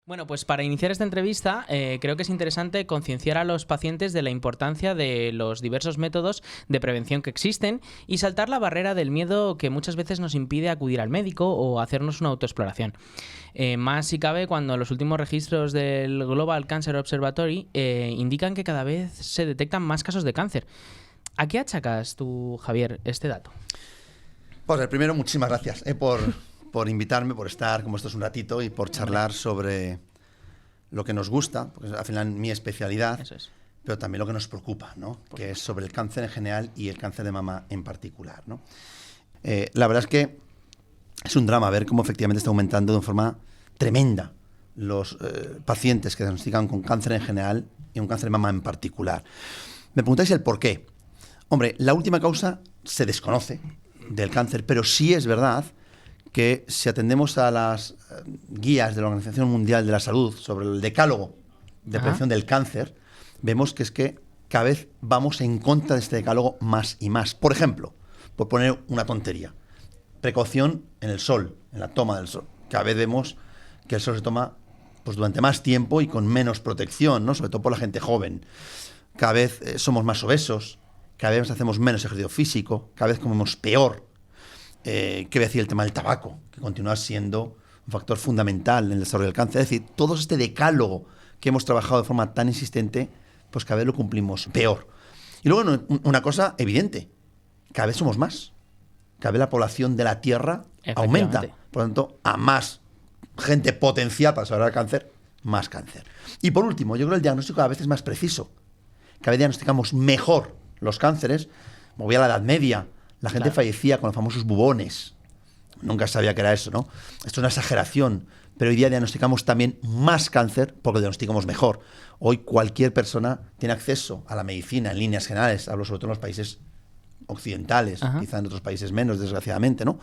Bueno, pues para iniciar esta entrevista creo que es interesante concienciar a los pacientes de la importancia de los diversos métodos de prevención que existen y saltar la barrera del miedo que muchas veces nos impide acudir al médico o hacernos una autoexploración. Más si cabe cuando los últimos registros del Global Cancer Observatory indican que cada vez se detectan más casos de cáncer. ¿A qué achacas tú, Javier, este dato? Pues primero, muchísimas gracias por invitarme, por estar como esto es un ratito y por charlar sobre lo que nos gusta, porque es al final mi especialidad, pero también lo que nos preocupa, ¿no? Que es sobre el cáncer en general y el cáncer de mama en particular, ¿no? La verdad es que es un drama ver cómo efectivamente está aumentando de forma tremenda los pacientes que diagnostican con cáncer en general y un cáncer de mama en particular. Me preguntáis el por qué. Hombre, la última causa se desconoce del cáncer, pero sí es verdad que si atendemos a las guías de la Organización Mundial de la Salud sobre el decálogo de prevención del cáncer, vemos que es que cada vez vamos en contra de este decálogo más y más. Por ejemplo, por poner una tontería, precaución en el sol, en la toma del sol. Cada vez vemos que el sol se toma pues, durante más tiempo y con menos protección, ¿no? Sobre todo por la gente joven. Cada vez somos más obesos, cada vez hacemos menos ejercicio físico, cada vez comemos peor. ¿Qué voy a decir el tema del tabaco? Que continúa siendo un factor fundamental en el desarrollo del cáncer. Es decir, todo este decálogo que hemos trabajado de forma tan insistente, pues cada vez lo cumplimos peor. Y luego una cosa evidente, cada vez somos más. Cada vez la población de la Tierra aumenta. Por lo tanto, a más gente potencial para desarrollar cáncer, más cáncer. Y por último, yo creo que el diagnóstico cada vez es más preciso. Cada vez diagnosticamos mejor los cánceres. Me voy a la Edad Media. La gente fallecía con los famosos bubones. Nunca sabía que era eso, ¿no? Esto es una exageración, pero hoy día diagnosticamos también más cáncer porque diagnosticamos mejor. Hoy cualquier persona tiene acceso a la medicina en líneas generales, hablo sobre todo en los países occidentales, quizá en otros países menos, desgraciadamente, ¿no?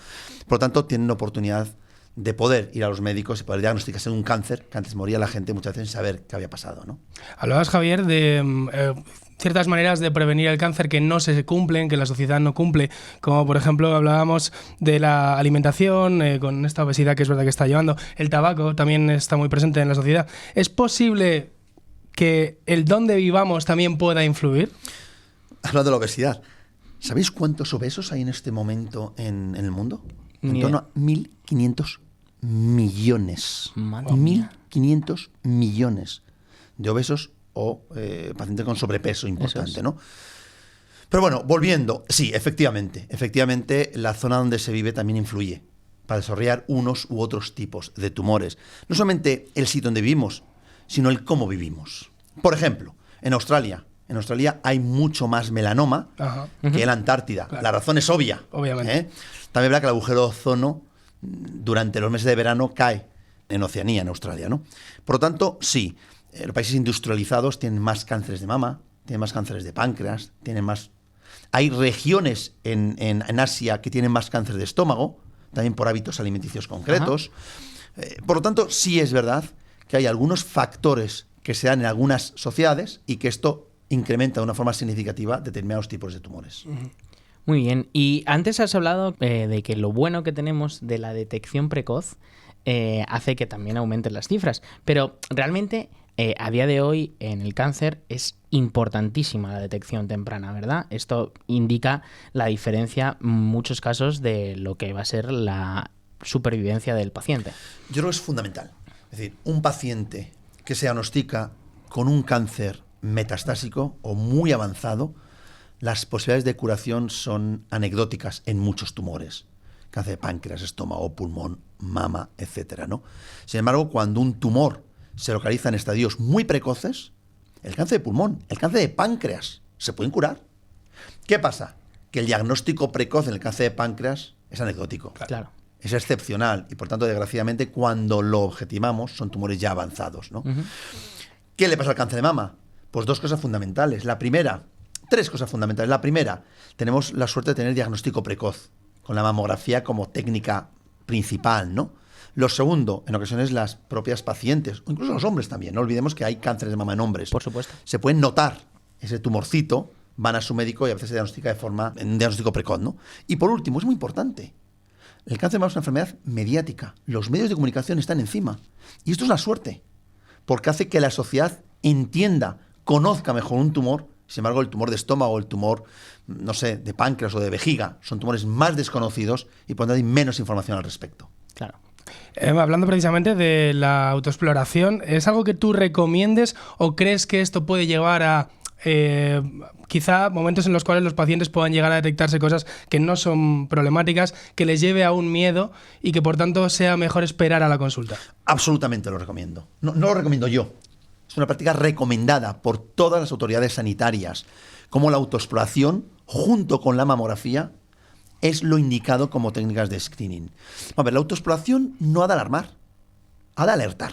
Por lo tanto, tienen la oportunidad de poder ir a los médicos y poder diagnosticarse un cáncer que antes moría la gente muchas veces sin saber qué había pasado, ¿no? Hablabas, Javier, de ciertas maneras de prevenir el cáncer que no se cumplen, que la sociedad no cumple, como por ejemplo hablábamos de la alimentación, con esta obesidad que es verdad que está llevando, el tabaco también está muy presente en la sociedad. ¿Es posible que el dónde vivamos también pueda influir? Hablando de la obesidad, ¿sabéis cuántos obesos hay en este momento en el mundo? En torno a 1.500 millones. 1.500 millones de obesos o pacientes con sobrepeso importante, ¿no? Pero bueno, volviendo, sí, efectivamente, la zona donde se vive también influye para desarrollar unos u otros tipos de tumores. No solamente el sitio donde vivimos, sino el cómo vivimos. Por ejemplo, en Australia hay mucho más melanoma que en la Antártida. Claro. La razón es obvia. Obviamente. También es verdad que el agujero de ozono durante los meses de verano cae en Oceanía, en Australia, ¿no? Por lo tanto, sí, los países industrializados tienen más cánceres de mama, tienen más cánceres de páncreas, tienen más... Hay regiones en Asia que tienen más cáncer de estómago, también por hábitos alimenticios concretos. Por lo tanto, sí es verdad que hay algunos factores que se dan en algunas sociedades y que esto incrementa de una forma significativa determinados tipos de tumores. Muy bien. Y antes has hablado de que lo bueno que tenemos de la detección precoz hace que también aumenten las cifras. Pero realmente, a día de hoy, en el cáncer es importantísima la detección temprana, ¿verdad? Esto indica la diferencia en muchos casos de lo que va a ser la supervivencia del paciente. Yo creo que es fundamental. Es decir, un paciente que se diagnostica con un cáncer metastásico o muy avanzado, las posibilidades de curación son anecdóticas en muchos tumores. Cáncer de páncreas, estómago, pulmón, mama, etcétera, ¿no? Sin embargo, cuando un tumor se localiza en estadios muy precoces, el cáncer de pulmón, el cáncer de páncreas, se pueden curar. ¿Qué pasa? Que el diagnóstico precoz en el cáncer de páncreas es anecdótico. Claro. Es excepcional y, por tanto, desgraciadamente, cuando lo objetivamos son tumores ya avanzados, ¿no? ¿Qué le pasa al cáncer de mama? Pues dos cosas fundamentales. Tres cosas fundamentales. La primera, tenemos la suerte de tener diagnóstico precoz, con la mamografía como técnica principal, ¿no? Lo segundo, en ocasiones las propias pacientes, o incluso los hombres también, no olvidemos que hay cánceres de mama en hombres. Por supuesto. Se pueden notar ese tumorcito, van a su médico y a veces se diagnostica en un diagnóstico precoz, ¿no? Y por último, es muy importante, el cáncer de mama es una enfermedad mediática. Los medios de comunicación están encima. Y esto es una suerte. porque hace que la sociedad entienda, conozca mejor un tumor. Sin embargo, el tumor de estómago, el tumor, no sé, de páncreas o de vejiga, son tumores más desconocidos y por lo tanto hay menos información al respecto. Claro. Hablando precisamente de la autoexploración, ¿es algo que tú recomiendes o crees que esto puede llevar a quizá momentos en los cuales los pacientes puedan llegar a detectarse cosas que no son problemáticas, que les lleve a un miedo y que por tanto sea mejor esperar a la consulta? Absolutamente lo recomiendo. No lo recomiendo yo. Es una práctica recomendada por todas las autoridades sanitarias, como la autoexploración junto con la mamografía es lo indicado como técnicas de screening. A ver, la autoexploración no ha de alarmar, ha de alertar.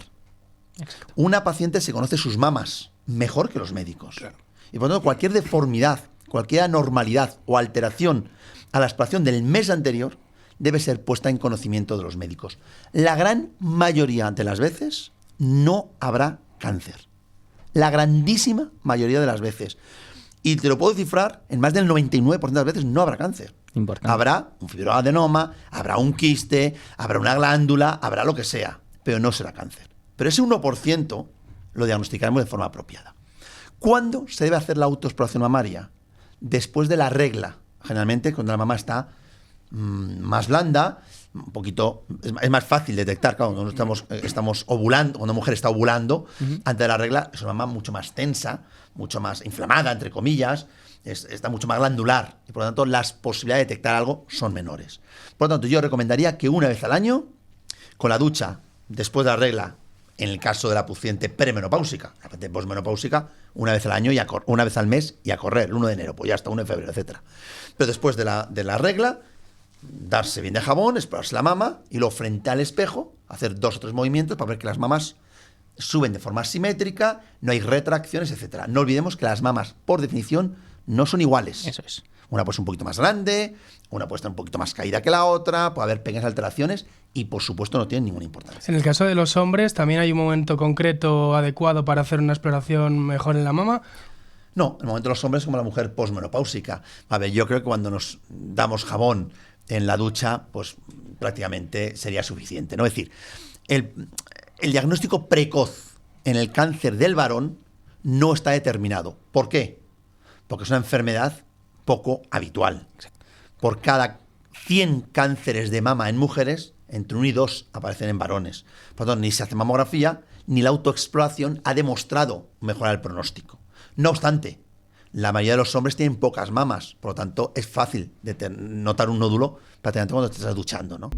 Exacto. Una paciente se conoce sus mamas mejor que los médicos. Claro. Y por lo tanto, cualquier deformidad, cualquier anormalidad o alteración a la exploración del mes anterior debe ser puesta en conocimiento de los médicos. La gran mayoría de las veces no habrá cáncer. La grandísima mayoría de las veces. Y te lo puedo cifrar, en más del 99% de las veces no habrá cáncer. Importante. Habrá un fibroadenoma, habrá un quiste, habrá una glándula, habrá lo que sea, pero no será cáncer. Pero ese 1% lo diagnosticaremos de forma apropiada. ¿Cuándo se debe hacer la autoexploración mamaria? Después de la regla. Generalmente cuando la mama está más blanda, un poquito, es más fácil detectar, claro, cuando estamos ovulando, cuando una mujer está ovulando, antes de la regla, es una mama mucho más tensa, mucho más inflamada, entre comillas, está mucho más glandular, y por lo tanto las posibilidades de detectar algo son menores. Por lo tanto, yo recomendaría que una vez al año, con la ducha, después de la regla, en el caso de la paciente premenopáusica, la paciente posmenopáusica, una vez al año, una vez al mes y a correr, el 1 de enero, pues ya hasta 1 de febrero, etc. Pero después de la regla, darse bien de jabón, explorarse la mama y luego frente al espejo hacer 2 o 3 movimientos para ver que las mamas suben de forma simétrica, no hay retracciones, etc. No olvidemos que las mamas, por definición, no son iguales. Eso es. Una puede ser un poquito más grande, una puede estar un poquito más caída que la otra, puede haber pequeñas alteraciones y, por supuesto, no tienen ninguna importancia. En el caso de los hombres, ¿también hay un momento concreto adecuado para hacer una exploración mejor en la mama? No, en el momento de los hombres como la mujer posmenopáusica. A ver, yo creo que cuando nos damos jabón en la ducha, pues prácticamente sería suficiente, ¿no? Es decir, el diagnóstico precoz en el cáncer del varón no está determinado. ¿Por qué? Porque es una enfermedad poco habitual. Por cada 100 cánceres de mama en mujeres, entre 1 y 2 aparecen en varones. Por lo tanto, ni se hace mamografía, ni la autoexploración ha demostrado mejorar el pronóstico. No obstante, la mayoría de los hombres tienen pocas mamas, por lo tanto, es fácil notar un nódulo prácticamente cuando te estás duchando, ¿no?